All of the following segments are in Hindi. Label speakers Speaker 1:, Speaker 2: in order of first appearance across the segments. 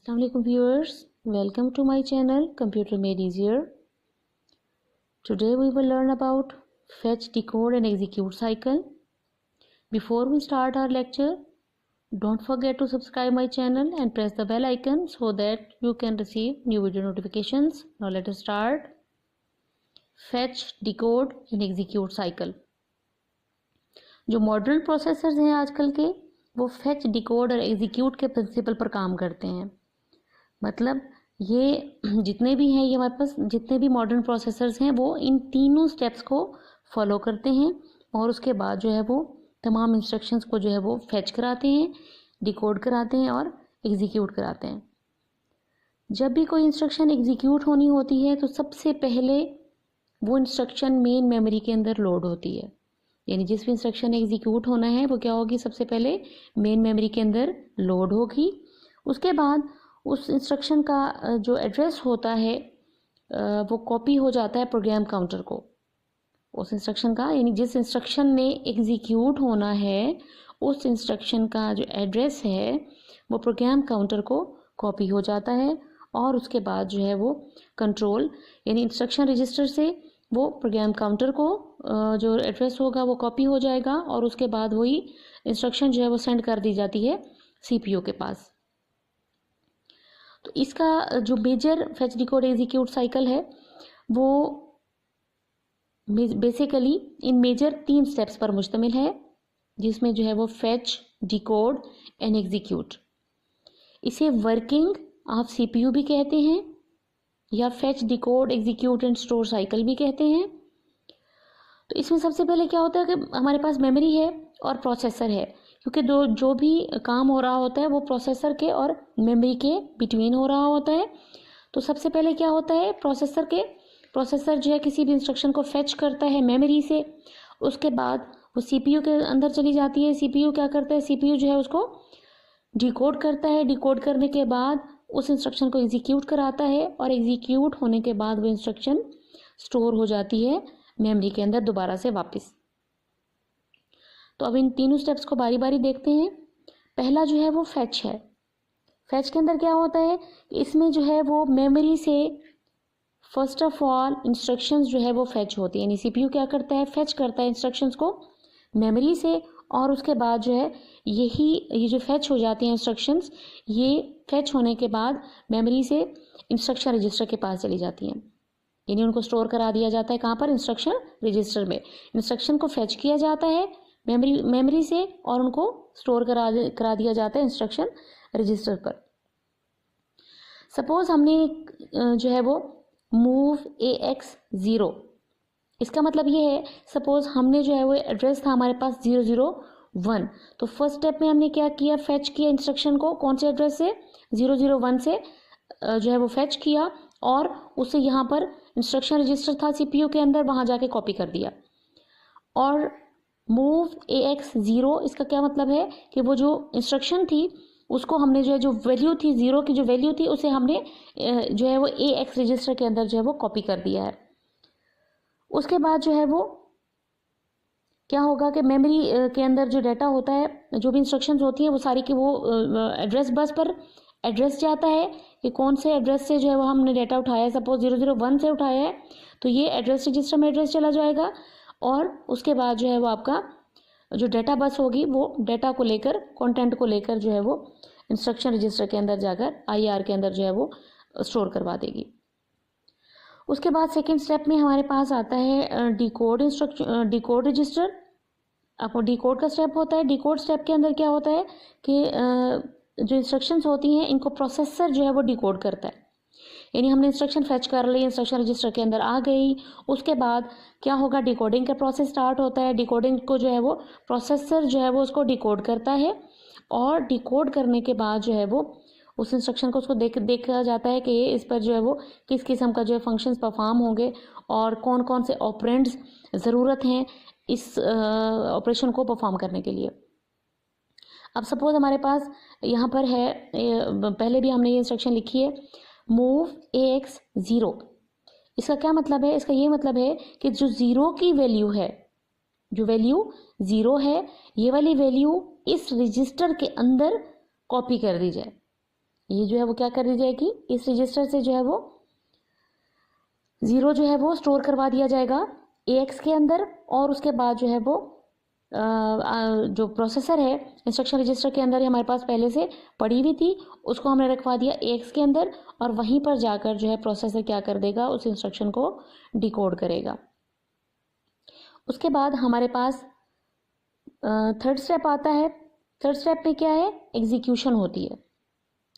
Speaker 1: Assalamualaikum viewers, welcome to my channel Computer Made Easier. Today we will learn about fetch, decode and execute cycle. Before we start our lecture, don't forget to subscribe my channel and press the bell icon so that you can receive new video notifications. Now let us start. Fetch, decode and execute cycle. जो मॉडर्न प्रोसेसर्स हैं आजकल के वो फेच, डिकोड और एग्जीक्यूट के प्रिंसिपल पर काम करते हैं। मतलब ये जितने भी हैं, ये हमारे पास जितने भी मॉडर्न प्रोसेसर्स हैं वो इन तीनों स्टेप्स को फॉलो करते हैं और उसके बाद जो है वो तमाम इंस्ट्रक्शंस को जो है वो फेच कराते हैं, डिकोड कराते हैं और एग्जीक्यूट कराते हैं। जब भी कोई इंस्ट्रक्शन एग्जीक्यूट होनी होती है तो सबसे पहले वो इंस्ट्रक्शन मेन मेमोरी के अंदर लोड होती है। यानी जिस भी इंस्ट्रक्शन एग्जीक्यूट होना है वो क्या होगी, सबसे पहले मेन मेमोरी के अंदर लोड होगी। उसके बाद उस इंस्ट्रक्शन का जो एड्रेस होता है वो कॉपी हो जाता है प्रोग्राम काउंटर को। उस इंस्ट्रक्शन का यानी जिस इंस्ट्रक्शन में एग्जीक्यूट होना है उस इंस्ट्रक्शन का जो एड्रेस है वो प्रोग्राम काउंटर को कॉपी हो जाता है और उसके बाद जो है वो कंट्रोल यानी इंस्ट्रक्शन रजिस्टर से वो प्रोग्राम काउंटर को जो एड्रेस होगा वो कॉपी हो जाएगा और उसके बाद वही इंस्ट्रक्शन जो है वो सेंड कर दी जाती है सीपीयू के पास। तो इसका जो major fetch, decode, execute cycle है वो बेसिकली इन मेजर 3 स्टेप्स पर मुश्तमिल है, जिसमें जो है वो फेच, डिकोड एंड एग्जीक्यूट। इसे वर्किंग आप सीपीयू भी कहते हैं या fetch, decode, execute and store cycle भी कहते हैं। तो इसमें सबसे पहले क्या होता है कि हमारे पास मेमोरी है और प्रोसेसर है, क्योंकि जो भी काम हो रहा होता है वो प्रोसेसर के और मेमोरी के बिटवीन हो रहा होता है। तो सबसे पहले क्या होता है, प्रोसेसर जो है किसी भी इंस्ट्रक्शन को फेच करता है मेमोरी से, उसके बाद वो सीपीयू के अंदर चली जाती है। सीपीयू क्या करता है, सीपीयू जो है उसको डिकोड करता है। डिकोड करने के बाद उस इंस्ट्रक्शन को एग्जीक्यूट कराता है और एग्जीक्यूट होने के बाद वो इंस्ट्रक्शन स्टोर हो जाती है मेमोरी के अंदर दोबारा से वापस। तो अब इन तीनों स्टेप्स को बारी बारी देखते हैं। पहला जो है वो फेच है। फेच के अंदर क्या होता है, इसमें जो है वो मेमोरी से फर्स्ट ऑफ ऑल इंस्ट्रक्शंस जो है वो फेच होती है। यानी सीपीयू क्या करता है, फेच करता है इंस्ट्रक्शंस को मेमोरी से और उसके बाद जो है ये जो फेच हो जाती हैं इंस्ट्रक्शंस, ये फेच होने के बाद मेमोरी से इंस्ट्रक्शन रजिस्टर के पास चली जाती हैं। यानी उनको स्टोर करा दिया जाता है कहाँ पर, इंस्ट्रक्शन रजिस्टर में। इंस्ट्रक्शन को फेच किया जाता है मेमोरी से और उनको स्टोर करा दिया जाता है इंस्ट्रक्शन रजिस्टर पर। सपोज हमने जो है वो मूव AX 0, इसका मतलब ये है सपोज हमने जो है वो एड्रेस था हमारे पास 001। तो फर्स्ट स्टेप में हमने क्या किया, फेच किया इंस्ट्रक्शन को कौन से एड्रेस से, 001 से जो है वो फेच किया और उसे यहाँ पर इंस्ट्रक्शन रजिस्टर था सीपीयू के अंदर, वहाँ जाके कॉपी कर दिया। और मूव AX 0 इसका क्या मतलब है कि वो जो इंस्ट्रक्शन थी उसको हमने जो वैल्यू थी 0 की जो वैल्यू थी उसे हमने जो है वो AX रजिस्टर के अंदर जो है वो कॉपी कर दिया है। उसके बाद जो है वो क्या होगा कि मेमोरी के अंदर जो डाटा होता है, जो भी इंस्ट्रक्शंस होती हैं वो सारी की वो एड्रेस बस पर एड्रेस जाता है कि कौन से एड्रेस से जो है वो हमने डाटा उठाया है। सपोज 001 से उठाया है तो ये एड्रेस रजिस्टर में एड्रेस चला जाएगा और उसके बाद जो है वो आपका जो डाटा बस होगी वो डाटा को लेकर, कंटेंट को लेकर जो है वो इंस्ट्रक्शन रजिस्टर के अंदर जाकर IR के अंदर जो है वो स्टोर करवा देगी। उसके बाद सेकेंड स्टेप में हमारे पास आता है डिकोड रजिस्टर। आपको डिकोड का स्टेप होता है। डिकोड स्टेप के अंदर क्या होता है कि जो इंस्ट्रक्शंस होती हैं इनको प्रोसेसर जो है वो डिकोड करता है। यानी हमने इंस्ट्रक्शन फेच कर ली, इंस्ट्रक्शन रजिस्टर के अंदर आ गई, उसके बाद क्या होगा, डिकोडिंग का प्रोसेस स्टार्ट होता है। डिकोडिंग को जो है वो प्रोसेसर जो है वो उसको डिकोड करता है और डिकोड करने के बाद जो है वो उस इंस्ट्रक्शन को उसको देखा जाता है कि इस पर जो है वो किस किस्म का जो है फंक्शंस परफॉर्म होंगे और कौन कौन से ऑपरेंड्स ज़रूरत हैं इस ऑपरेशन को परफॉर्म करने के लिए। अब सपोज हमारे पास यहाँ पर है, पहले भी हमने ये इंस्ट्रक्शन लिखी है मूव AX 0। इसका क्या मतलब है, इसका ये मतलब है कि जो 0 की वैल्यू है, जो वैल्यू 0 है, ये वाली वैल्यू इस रजिस्टर के अंदर कॉपी कर दी जाए। ये जो है वो क्या कर दी जाएगी, इस रजिस्टर से जो है वो 0 जो है वो स्टोर करवा दिया जाएगा AX के अंदर, और उसके बाद जो है वो जो प्रोसेसर है इंस्ट्रक्शन रजिस्टर के अंदर ही हमारे पास पहले से पड़ी हुई थी, उसको हमने रखवा दिया AX के अंदर, और वहीं पर जाकर जो है प्रोसेसर क्या कर देगा, उस इंस्ट्रक्शन को डिकोड करेगा। उसके बाद हमारे पास थर्ड स्टेप आता है। थर्ड स्टेप में क्या है, एग्जीक्यूशन होती है,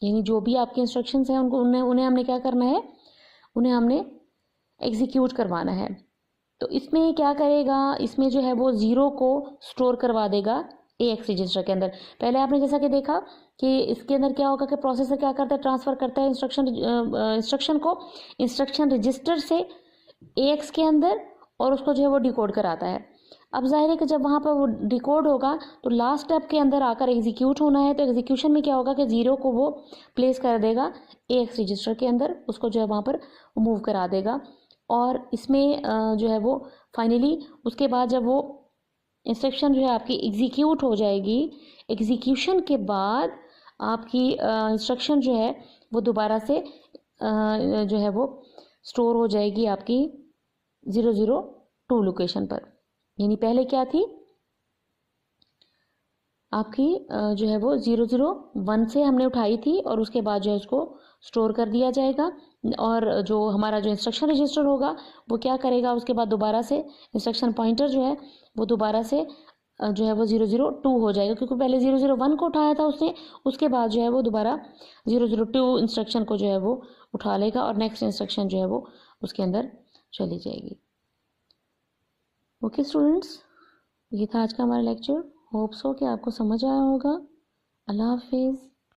Speaker 1: यानी जो भी आपके इंस्ट्रक्शंस हैं उन्हें हमने क्या करना है, उन्हें हमने एग्जीक्यूट करवाना है। तो इसमें क्या करेगा, इसमें जो है वो 0 को स्टोर करवा देगा AX रजिस्टर के अंदर। पहले आपने जैसा कि देखा कि इसके अंदर क्या होगा कि प्रोसेसर क्या करता है, ट्रांसफ़र करता है इंस्ट्रक्शन को इंस्ट्रक्शन रजिस्टर से AX के अंदर, और उसको जो है वो डिकोड कराता है। अब जाहिर है कि जब वहाँ पर वो डिकोड होगा तो लास्ट स्टेप के अंदर आकर एग्जीक्यूट होना है। तो एग्जीक्यूशन में क्या होगा कि 0 को वो प्लेस कर देगा AX रजिस्टर के अंदर, उसको जो है वहाँ पर मूव करा देगा। और इसमें जो है वो फाइनली उसके बाद जब वो इंस्ट्रक्शन जो है आपकी एग्जीक्यूट हो जाएगी, एग्जीक्यूशन के बाद आपकी इंस्ट्रक्शन जो है वो दोबारा से जो है वो स्टोर हो जाएगी आपकी 002 लोकेशन पर। यानी पहले क्या थी आपकी जो है वो 001 से हमने उठाई थी, और उसके बाद जो है उसको स्टोर कर दिया जाएगा। और जो हमारा जो इंस्ट्रक्शन रजिस्टर होगा वो क्या करेगा, उसके बाद दोबारा से इंस्ट्रक्शन पॉइंटर जो है वो दोबारा से जो है वो 002 हो जाएगा, क्योंकि पहले 001 को उठाया था उसने, उसके बाद जो है वो दोबारा 002 इंस्ट्रक्शन को जो है वो उठा लेगा, और नेक्स्ट इंस्ट्रक्शन जो है वो उसके अंदर चली जाएगी। ओके स्टूडेंट्स, ये था आज का हमारा लेक्चर। होप सो कि आपको समझ आया होगा। अल्लाह हाफिज़।